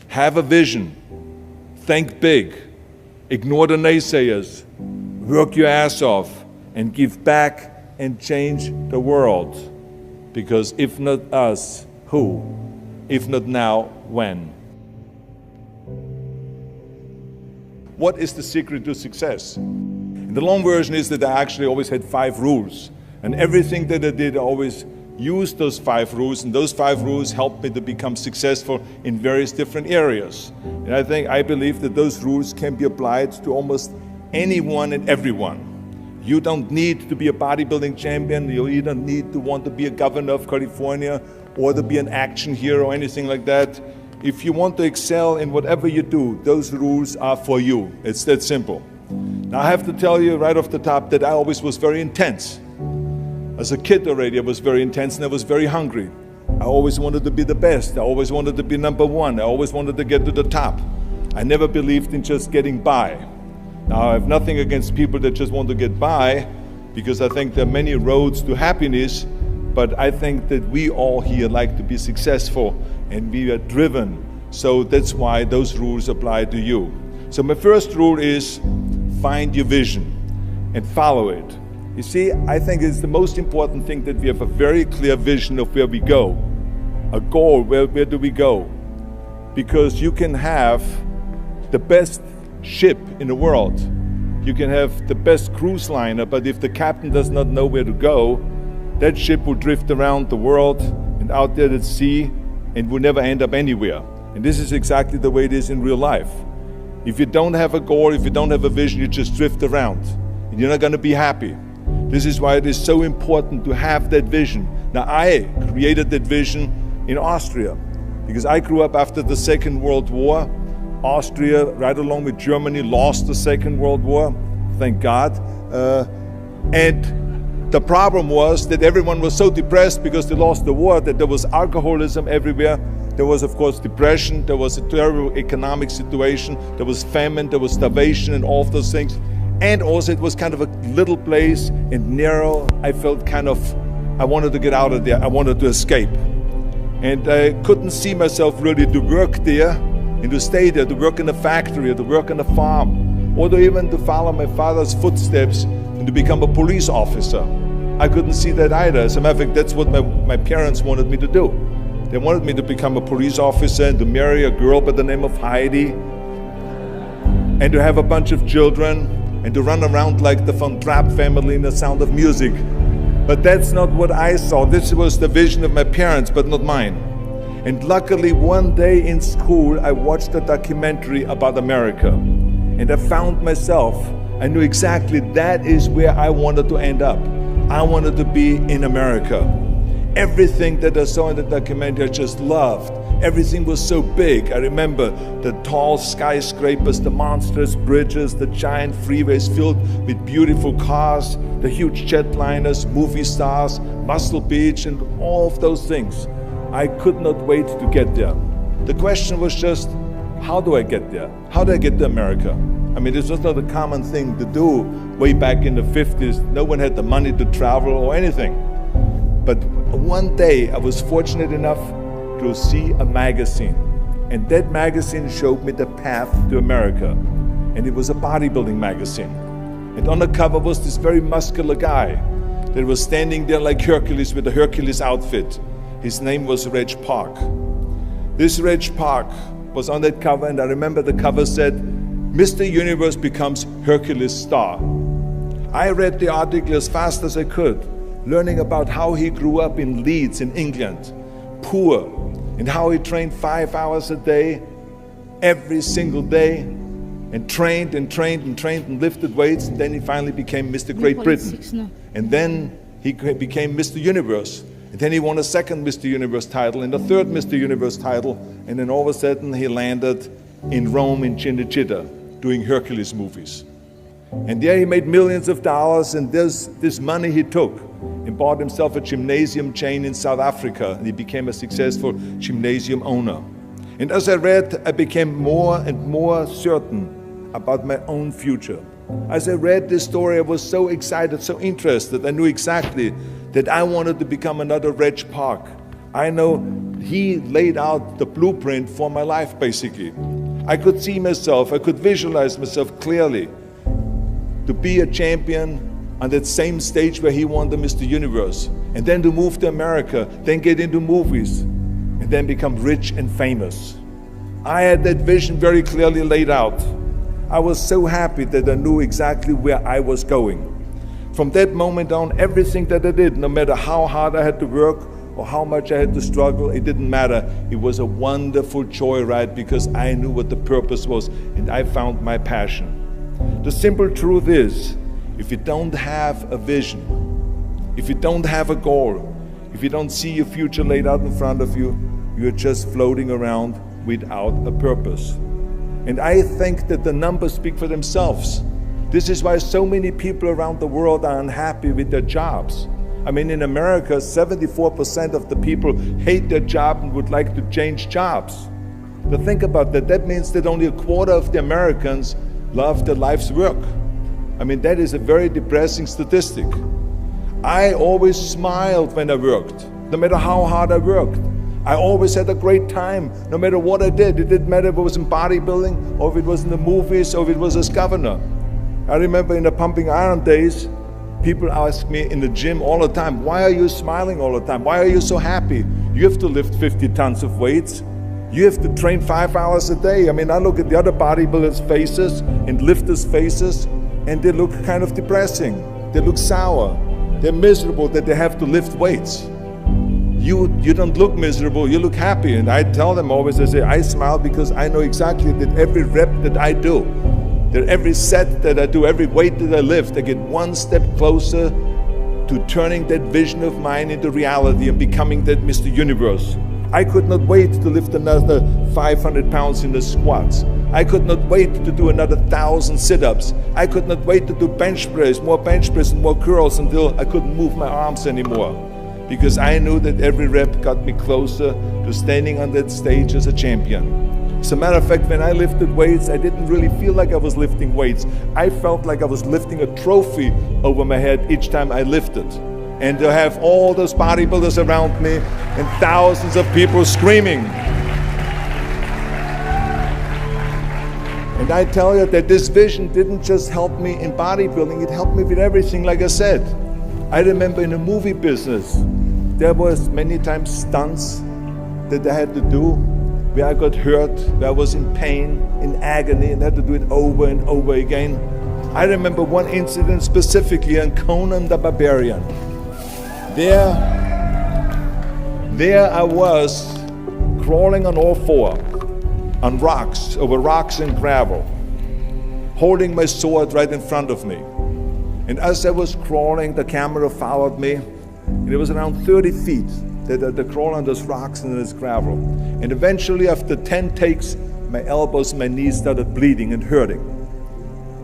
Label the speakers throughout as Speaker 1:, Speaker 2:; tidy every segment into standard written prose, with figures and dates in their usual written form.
Speaker 1: Have a vision. Think big. Ignore the naysayers. Work your ass off and give back and change the world. Because if not us, who? If not now, when? What is the secret to success? And the long version is that I actually always had 5 rules. And everything that I did, I always used those 5 rules, and those 5 rules helped me to become successful in various different areas. And I believe that those rules can be applied to almost anyone and everyone. You don't need to be a bodybuilding champion, you don't need to want to be a governor of California or to be an action hero or anything like that. If you want to excel in whatever you do, those rules are for you. It's that simple. Now I have to tell you right off the top that I always was very intense. As a kid already, I was very intense and I was very hungry. I always wanted to be the best. I always wanted to be number 1. I always wanted to get to the top. I never believed in just getting by. Now, I have nothing against people that just want to get by, because I think there are many roads to happiness, but I think that we all here like to be successful and we are driven. So that's why those rules apply to you. So my first rule is find your vision and follow it. You see, I think it's the most important thing that we have a very clear vision of where we go. A goal, where do we go? Because you can have the best ship in the world. You can have the best cruise liner, but if the captain does not know where to go, that ship will drift around the world and out there at sea and will never end up anywhere. And this is exactly the way it is in real life. If you don't have a goal, if you don't have a vision, you just drift around and you're not going to be happy. This is why it is so important to have that vision. Now, I created that vision in Austria because I grew up after the Second World War. Austria, right along with Germany, lost the Second World War, thank God. And the problem was that everyone was so depressed because they lost the war that there was alcoholism everywhere. There was, of course, depression. There was a terrible economic situation. There was famine. There was starvation and all of those things. And also it was kind of a little place and narrow. I felt I wanted to get out of there. I wanted to escape. And I couldn't see myself really to work there and to stay there, to work in a factory, or to work on a farm, or to even to follow my father's footsteps and to become a police officer. I couldn't see that either. As a matter of fact, that's what my parents wanted me to do. They wanted me to become a police officer and to marry a girl by the name of Heidi and to have a bunch of children and to run around like the Von Trapp family in The Sound of Music. But that's not what I saw. This was the vision of my parents, but not mine. And luckily, one day in school, I watched a documentary about America. And I found myself. I knew exactly that is where I wanted to end up. I wanted to be in America. Everything that I saw in the documentary, I just loved. Everything was so big. I remember the tall skyscrapers, the monstrous bridges, the giant freeways filled with beautiful cars, the huge jetliners, movie stars, Muscle Beach, and all of those things. I could not wait to get there. The question was just, how do I get there? How do I get to America? I mean, this was not a common thing to do way back in the 50s. No one had the money to travel or anything. But one day I was fortunate enough to see a magazine. And that magazine showed me the path to America. And it was a bodybuilding magazine. And on the cover was this very muscular guy that was standing there like Hercules with a Hercules outfit. His name was Reg Park. This Reg Park was on that cover, and I remember the cover said, Mr. Universe becomes Hercules star. I read the article as fast as I could, learning about how he grew up in Leeds in England, poor, and how he trained 5 hours a day, every single day, and trained and lifted weights, and then he finally became Mr. Great Britain. And then he became Mr. Universe. And then he won a second Mr. Universe title and a third Mr. Universe title, and then all of a sudden he landed in Rome in Cinecittà doing Hercules movies. And there he made millions of dollars, and this money he took and bought himself a gymnasium chain in South Africa, and he became a successful gymnasium owner. And as I read, I became more and more certain about my own future. As I read this story, I was so excited, so interested. I knew exactly that I wanted to become another Reg Park. I know he laid out the blueprint for my life, basically. I could see myself, I could visualize myself clearly to be a champion on that same stage where he won the Mr. Universe, and then to move to America, then get into movies, and then become rich and famous. I had that vision very clearly laid out. I was so happy that I knew exactly where I was going. From that moment on, everything that I did, no matter how hard I had to work or how much I had to struggle, it didn't matter. It was a wonderful joyride because I knew what the purpose was and I found my passion. The simple truth is, if you don't have a vision, if you don't have a goal, if you don't see your future laid out in front of you, you're just floating around without a purpose. And I think that the numbers speak for themselves. This is why so many people around the world are unhappy with their jobs. I mean, in America, 74% of the people hate their job and would like to change jobs. But think about that. That means that only a quarter of the Americans love their life's work. I mean, that is a very depressing statistic. I always smiled when I worked, no matter how hard I worked. I always had a great time, no matter what I did. It didn't matter if it was in bodybuilding, or if it was in the movies, or if it was as governor. I remember in the pumping iron days, people ask me in the gym all the time, why are you smiling all the time? Why are you so happy? You have to lift 50 tons of weights. You have to train 5 hours a day. I mean, I look at the other bodybuilders' faces and lifters' faces, and they look kind of depressing. They look sour. They're miserable that they have to lift weights. You don't look miserable, you look happy. And I tell them always, I say, I smile because I know exactly that every rep that I do, that every set that I do, every weight that I lift, I get one step closer to turning that vision of mine into reality and becoming that Mr. Universe. I could not wait to lift another 500 pounds in the squats. I could not wait to do another 1,000 sit-ups. I could not wait to do bench press, more bench press and more curls until I couldn't move my arms anymore. Because I knew that every rep got me closer to standing on that stage as a champion. As a matter of fact, when I lifted weights, I didn't really feel like I was lifting weights. I felt like I was lifting a trophy over my head each time I lifted. And to have all those bodybuilders around me and thousands of people screaming. And I tell you that this vision didn't just help me in bodybuilding, it helped me with everything, like I said. I remember in the movie business, there was many times stunts that I had to do where I got hurt, where I was in pain, in agony, and had to do it over and over again. I remember one incident specifically on Conan the Barbarian. There I was crawling on all four, on rocks, over rocks and gravel, holding my sword right in front of me. And as I was crawling, the camera followed me, and it was around 30 feet that I crawl on those rocks and this gravel. And eventually, after 10 takes, my elbows, my knees started bleeding and hurting.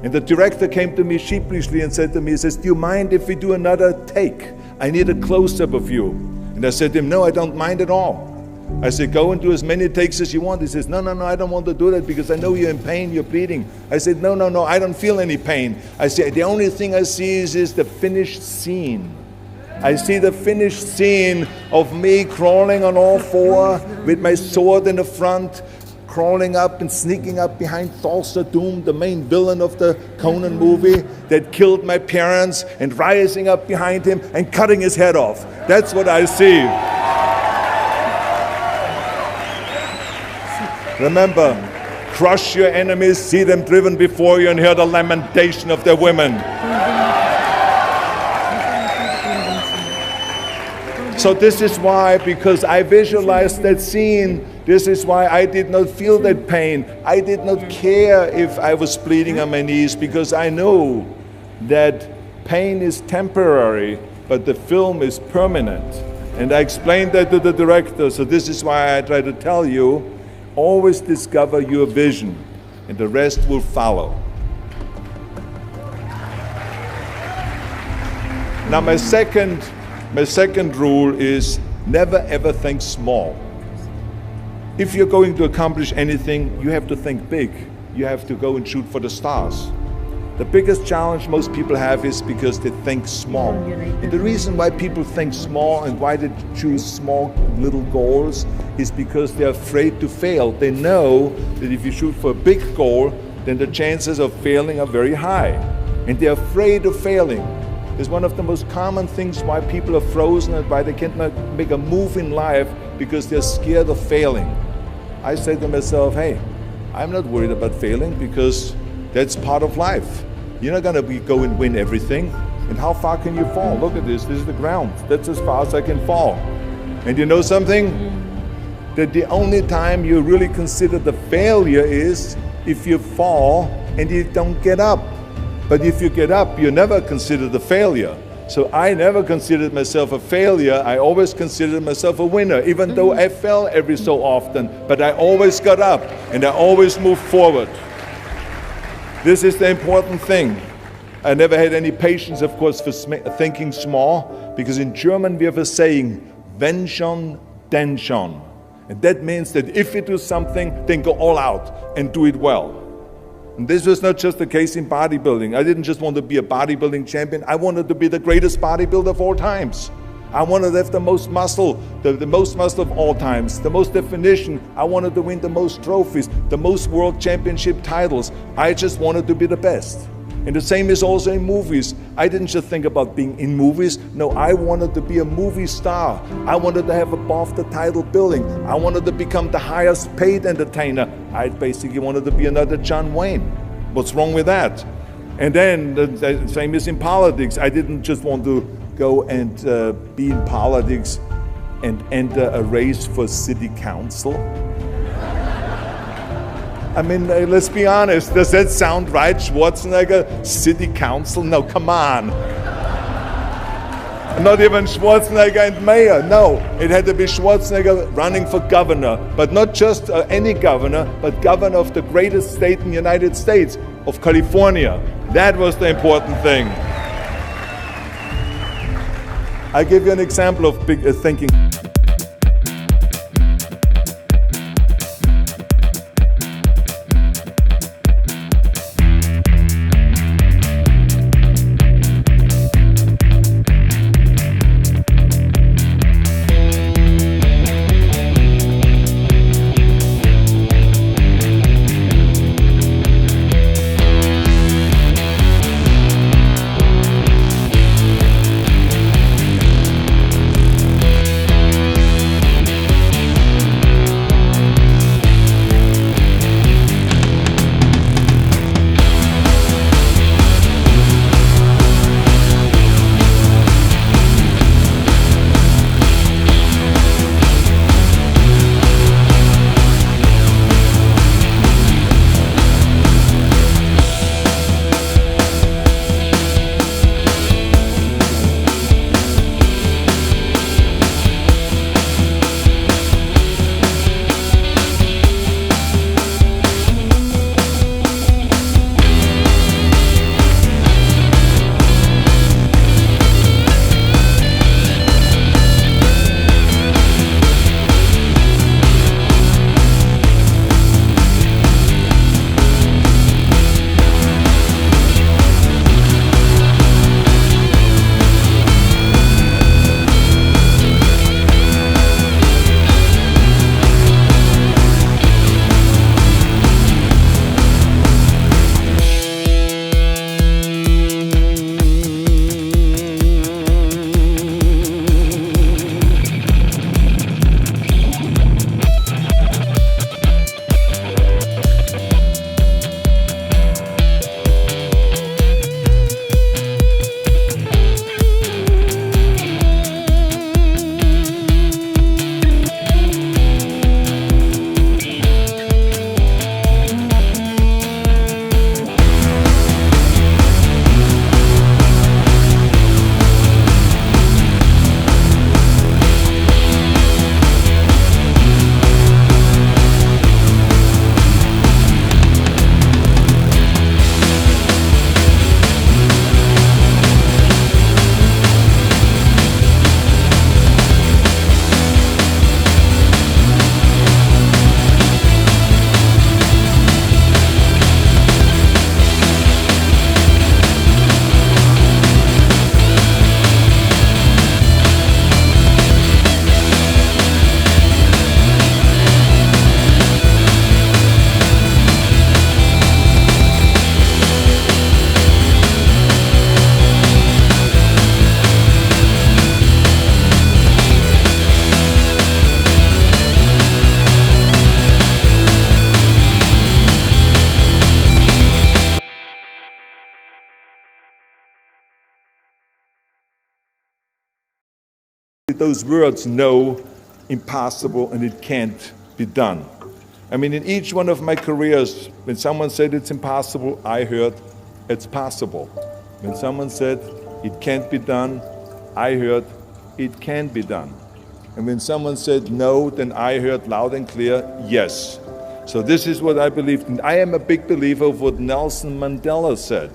Speaker 1: And the director came to me sheepishly and said to me, he says, do you mind if we do another take? I need a close-up of you. And I said to him, no, I don't mind at all. I said, go and do as many takes as you want. He says, no, I don't want to do that because I know you're in pain, you're bleeding. I said, no, I don't feel any pain. I said, the only thing I see is the finished scene. I see the finished scene of me crawling on all four with my sword in the front, crawling up and sneaking up behind Thulsa Doom, the main villain of the Conan movie that killed my parents, and rising up behind him and cutting his head off. That's what I see. Remember, crush your enemies, see them driven before you, and hear the lamentation of their women. So this is why, because I visualized that scene, this is why I did not feel that pain. I did not care if I was bleeding on my knees, because I know that pain is temporary, but the film is permanent. And I explained that to the director, so this is why I try to tell you, always discover your vision, and the rest will follow. Now my second rule is never ever think small. If you're going to accomplish anything, you have to think big. You have to go and shoot for the stars. The biggest challenge most people have is because they think small. And the reason why people think small and why they choose small little goals is because they're afraid to fail. They know that if you shoot for a big goal, then the chances of failing are very high. And they're afraid of failing. It's one of the most common things why people are frozen and why they can't make a move in life, because they're scared of failing. I say to myself, hey, I'm not worried about failing because that's part of life. You're not going to go and win everything. And how far can you fall? Look at this. This is the ground. That's as far as I can fall. And you know something? That the only time you really consider the failure is if you fall and you don't get up. But if you get up, you never consider the failure. So I never considered myself a failure. I always considered myself a winner, even though I fell every so often. But I always got up and I always moved forward. This is the important thing. I never had any patience, of course, for thinking small, because in German we have a saying, wenn schon, denn schon. And that means that if you do something, then go all out and do it well. And this was not just the case in bodybuilding. I didn't just want to be a bodybuilding champion. I wanted to be the greatest bodybuilder of all times. I wanted to have the most muscle, the most muscle of all times, the most definition. I wanted to win the most trophies, the most world championship titles. I just wanted to be the best. And the same is also in movies. I didn't just think about being in movies. No, I wanted to be a movie star. I wanted to have above the title billing. I wanted to become the highest paid entertainer. I basically wanted to be another John Wayne. What's wrong with that? And then the same is in politics. I didn't just want to go and be in politics and enter a race for city council. I mean, let's be honest, does that sound right? Schwarzenegger, city council? No, come on. Not even Schwarzenegger and mayor, no. It had to be Schwarzenegger running for governor, but not just any governor, but governor of the greatest state in the United States, of California. That was the important thing. I'll give you an example of big thinking. those words, no, impossible, and it can't be done. I mean, in each one of my careers, when someone said it's impossible, I heard it's possible. When someone said it can't be done, I heard it can be done. And when someone said no, then I heard loud and clear, yes. So this is what I believed. And I am a big believer of what Nelson Mandela said.